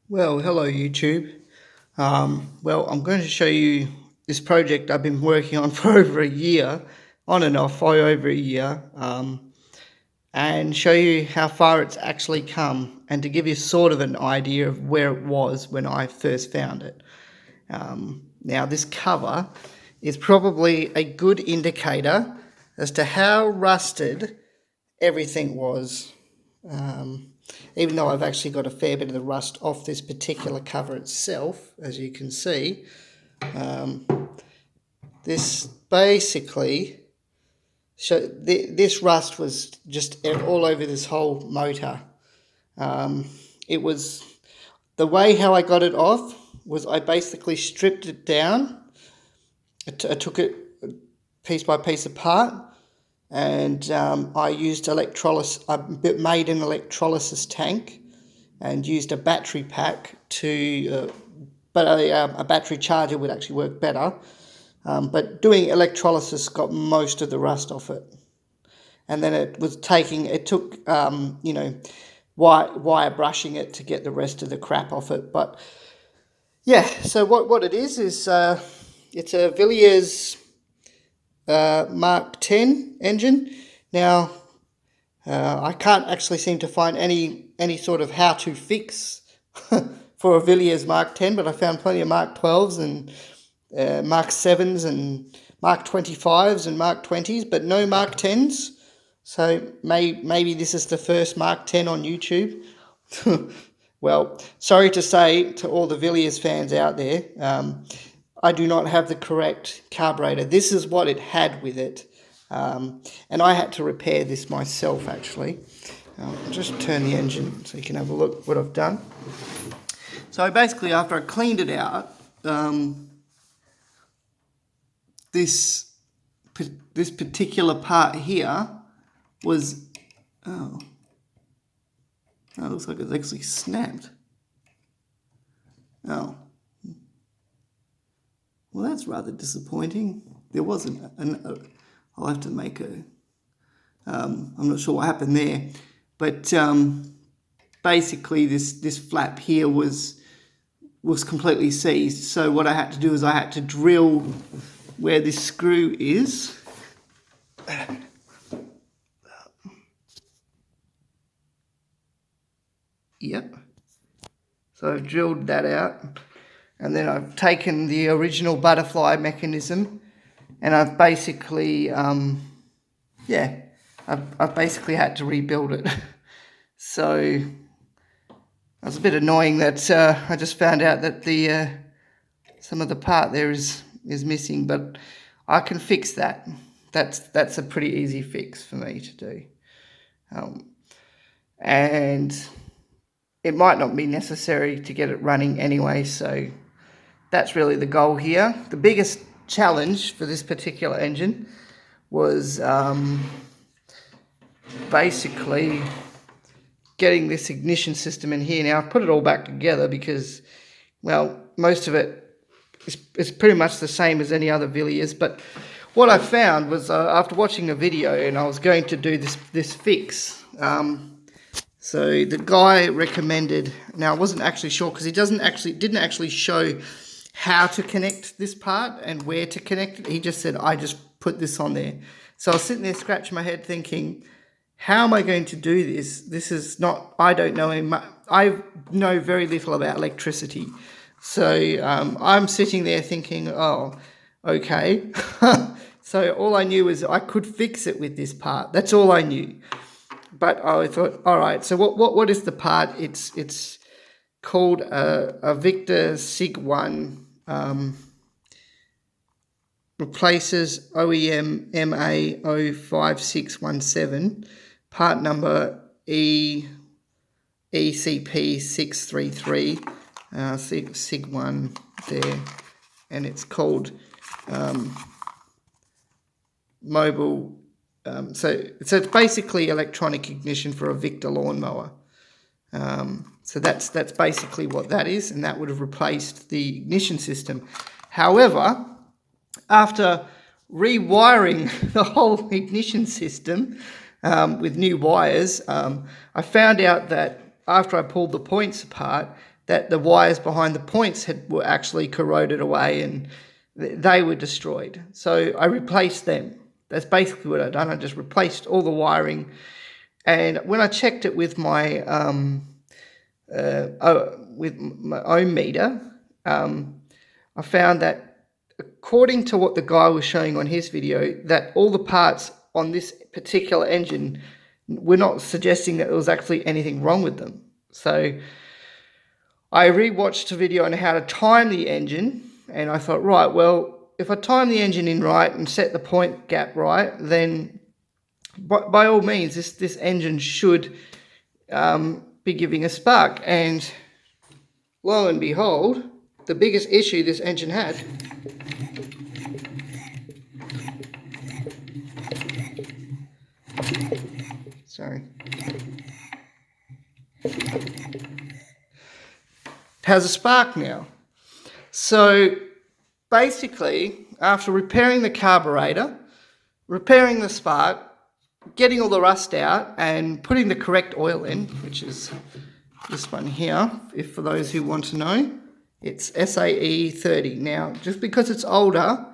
Well, hello YouTube. Well, I'm going to show you this project I've been working on for over a year, on and off for over a year, and show you how far it's actually come and to give you sort of an idea of where it was when I first found it. Now, this cover is probably a good indicator as to how rusted everything was. Even though I've actually got a fair bit of the rust off this particular cover itself, as you can see. This basically, this rust was just all over this whole motor. It was, the way how I got it off was I basically stripped it down. I took it piece by piece apart, and I used electrolysis. I made an electrolysis tank and used a battery pack to, but a battery charger would actually work better. But doing electrolysis got most of the rust off it, and then it took wire brushing it to get the rest of the crap off it. But yeah, so what it is it's a Villiers Mark 10 engine. Now, I can't actually seem to find any sort of how-to fix for a Villiers Mark 10, but I found plenty of Mark 12s and Mark 7s and Mark 25s and Mark 20s, but no Mark 10s. So maybe this is the first Mark 10 on YouTube. Well, sorry to say to all the Villiers fans out there, I do not have the correct carburetor. This is what it had with it. And I had to repair this myself, actually. I'll just turn the engine so you can have a look what I've done. So basically, after I cleaned it out, this particular part here was... Oh, it looks like it's actually snapped. Oh. Well, that's rather disappointing. There wasn't I'll have to make I'm not sure what happened there. But basically this flap here was completely seized. So what I had to do is I had to drill where this screw is. Yep. So I've drilled that out. And then I've taken the original butterfly mechanism and I've basically, I've basically had to rebuild it. So it was a bit annoying that I just found out that the some of the part there is missing, but I can fix that. That's a pretty easy fix for me to do. And it might not be necessary to get it running anyway, so that's really the goal here. The biggest challenge for this particular engine was basically getting this ignition system in here. Now, I've put it all back together because, well, most of it is pretty much the same as any other Villiers, but what I found was after watching a video and I was going to do this fix, so the guy recommended, now I wasn't actually sure because he didn't actually show how to connect this part and where to connect it. He just said, I just put this on there. So I was sitting there scratching my head thinking, how am I going to do this? This is not, I don't know, I know very little about electricity. So I'm sitting there thinking, oh, okay. So all I knew was I could fix it with this part. That's all I knew. But I thought, all right, so what is the part? It's called a Victor Sig 1, replaces OEM MA 05617, part number ECP 633, Sig 1 there, and it's called mobile. So it's basically electronic ignition for a Victor lawnmower. So that's basically what that is, and that would have replaced the ignition system. However, after rewiring the whole ignition system with new wires, I found out that after I pulled the points apart, that the wires behind the points were actually corroded away and they were destroyed. So I replaced them. That's basically what I've done. I just replaced all the wiring. And when I checked it with my ohm meter, I found that according to what the guy was showing on his video, that all the parts on this particular engine were not suggesting that there was actually anything wrong with them. So I rewatched a video on how to time the engine, and I thought, right, well, if I time the engine in right and set the point gap right, then by all means, this engine should be giving a spark. And lo and behold, the biggest issue this engine had has a spark now. So basically, after repairing the carburetor, repairing the spark, getting all the rust out and putting the correct oil in, which is this one here, if for those who want to know, it's SAE 30. Now, just because it's older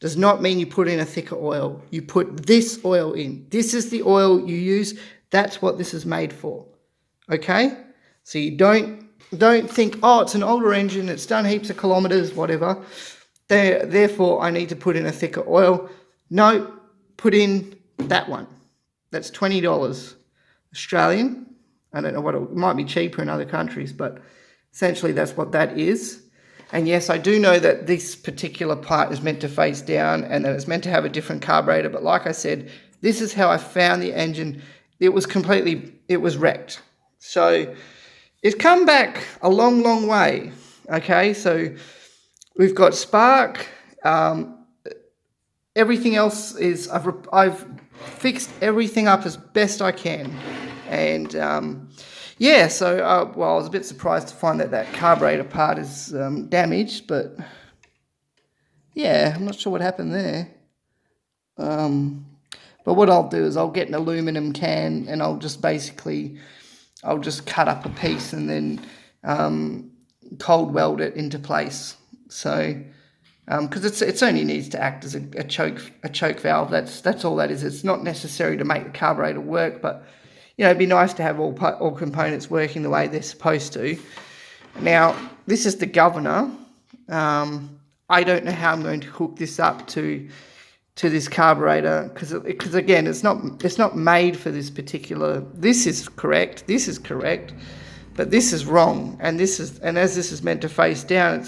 does not mean you put in a thicker oil. You put this oil in. This is the oil you use. That's what this is made for. Okay? So you don't think, oh, it's an older engine, it's done heaps of kilometers, whatever. Therefore, I need to put in a thicker oil. No, put in that one. That's $20 Australian. I don't know what it might be cheaper in other countries, but essentially that's what that is. And yes, I do know that this particular part is meant to face down and that it's meant to have a different carburetor. But like I said, this is how I found the engine. It was wrecked. So it's come back a long, long way. Okay, so we've got spark. Everything else is, I've fixed everything up as best I can. And yeah, so, well, I was a bit surprised to find that carburetor part is damaged, but yeah, I'm not sure what happened there. But what I'll do is I'll get an aluminum can and I'll just cut up a piece and then cold weld it into place. So, because it's only needs to act as a choke valve. That's all that is. It's not necessary to make the carburetor work, but you know, it'd be nice to have all components working the way they're supposed to. Now, this is the governor. I don't know how I'm going to hook this up to this carburetor because again, it's not made for this particular. This is correct, but this is wrong, and as this is meant to face down,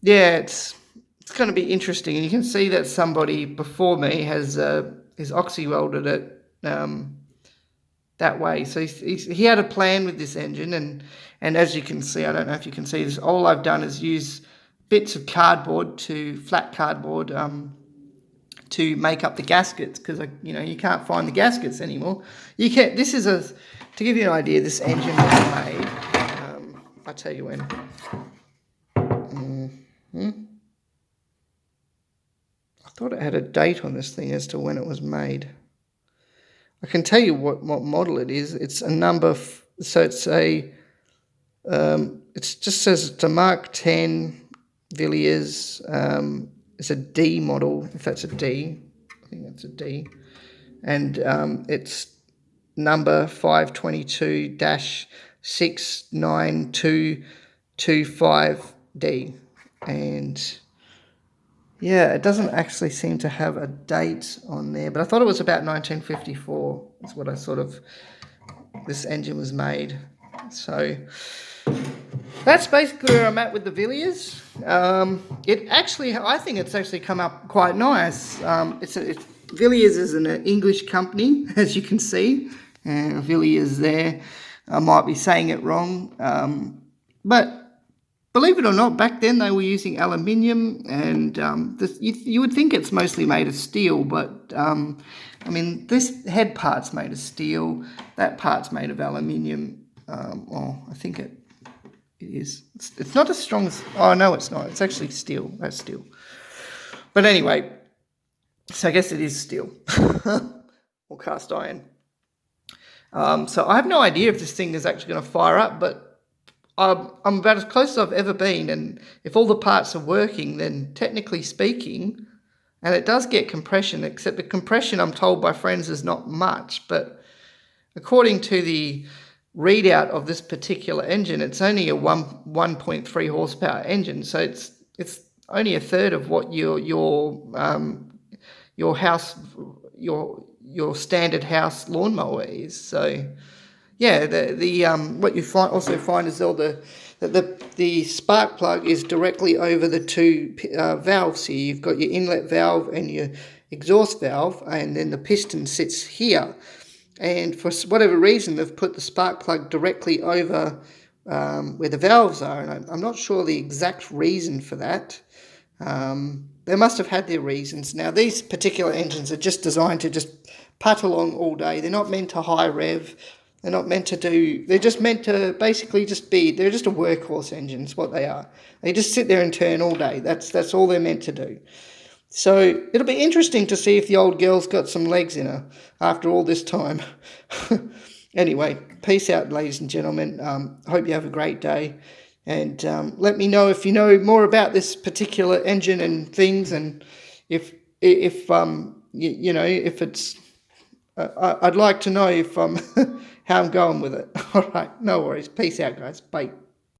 it's going to be interesting, and you can see that somebody before me has oxy welded it that way. So he had a plan with this engine, and as you can see, I don't know if you can see this, all I've done is use bits of flat cardboard to make up the gaskets, because you can't find the gaskets anymore. To give you an idea, this engine was made, I'll tell you when. I thought it had a date on this thing as to when it was made. I can tell you what model it is. It's a number, so it's it just says it's a Mark 10 Villiers. It's a D model, if that's a D. I think that's a D. And it's number 522-69225D. And yeah, it doesn't actually seem to have a date on there, but I thought it was about 1954. That's what this engine was made. So that's basically where I'm at with the Villiers. I think it's actually come up quite nice. Villiers is an English company, as you can see. Villiers there. I might be saying it wrong, but believe it or not, back then they were using aluminium, and you would think it's mostly made of steel, but this head part's made of steel, that part's made of aluminium. I think it is. It's not as strong as. Oh no, it's not. It's actually steel. That's steel. But anyway, so I guess it is steel or cast iron. So I have no idea if this thing is actually going to fire up, but I'm about as close as I've ever been, and if all the parts are working, then technically speaking, and it does get compression, except the compression I'm told by friends is not much, but according to the readout of this particular engine, it's only a 1.3 horsepower engine, so it's only a third of what your house your standard house lawnmower is. So yeah, the what you also find is all the spark plug is directly over the two valves here. You've got your inlet valve and your exhaust valve, and then the piston sits here. And for whatever reason, they've put the spark plug directly over where the valves are, and I'm not sure the exact reason for that. They must have had their reasons. Now, these particular engines are just designed to just putt along all day. They're not meant to high rev. They're not meant to do... They're just meant to basically just be... They're just a workhorse engine is what they are. They just sit there and turn all day. That's all they're meant to do. So it'll be interesting to see if the old girl's got some legs in her after all this time. Anyway, peace out, ladies and gentlemen. Hope you have a great day. And let me know if you know more about this particular engine and things, and if it's... I'd like to know if how I'm going with it. All right, no worries. Peace out, guys. Bye.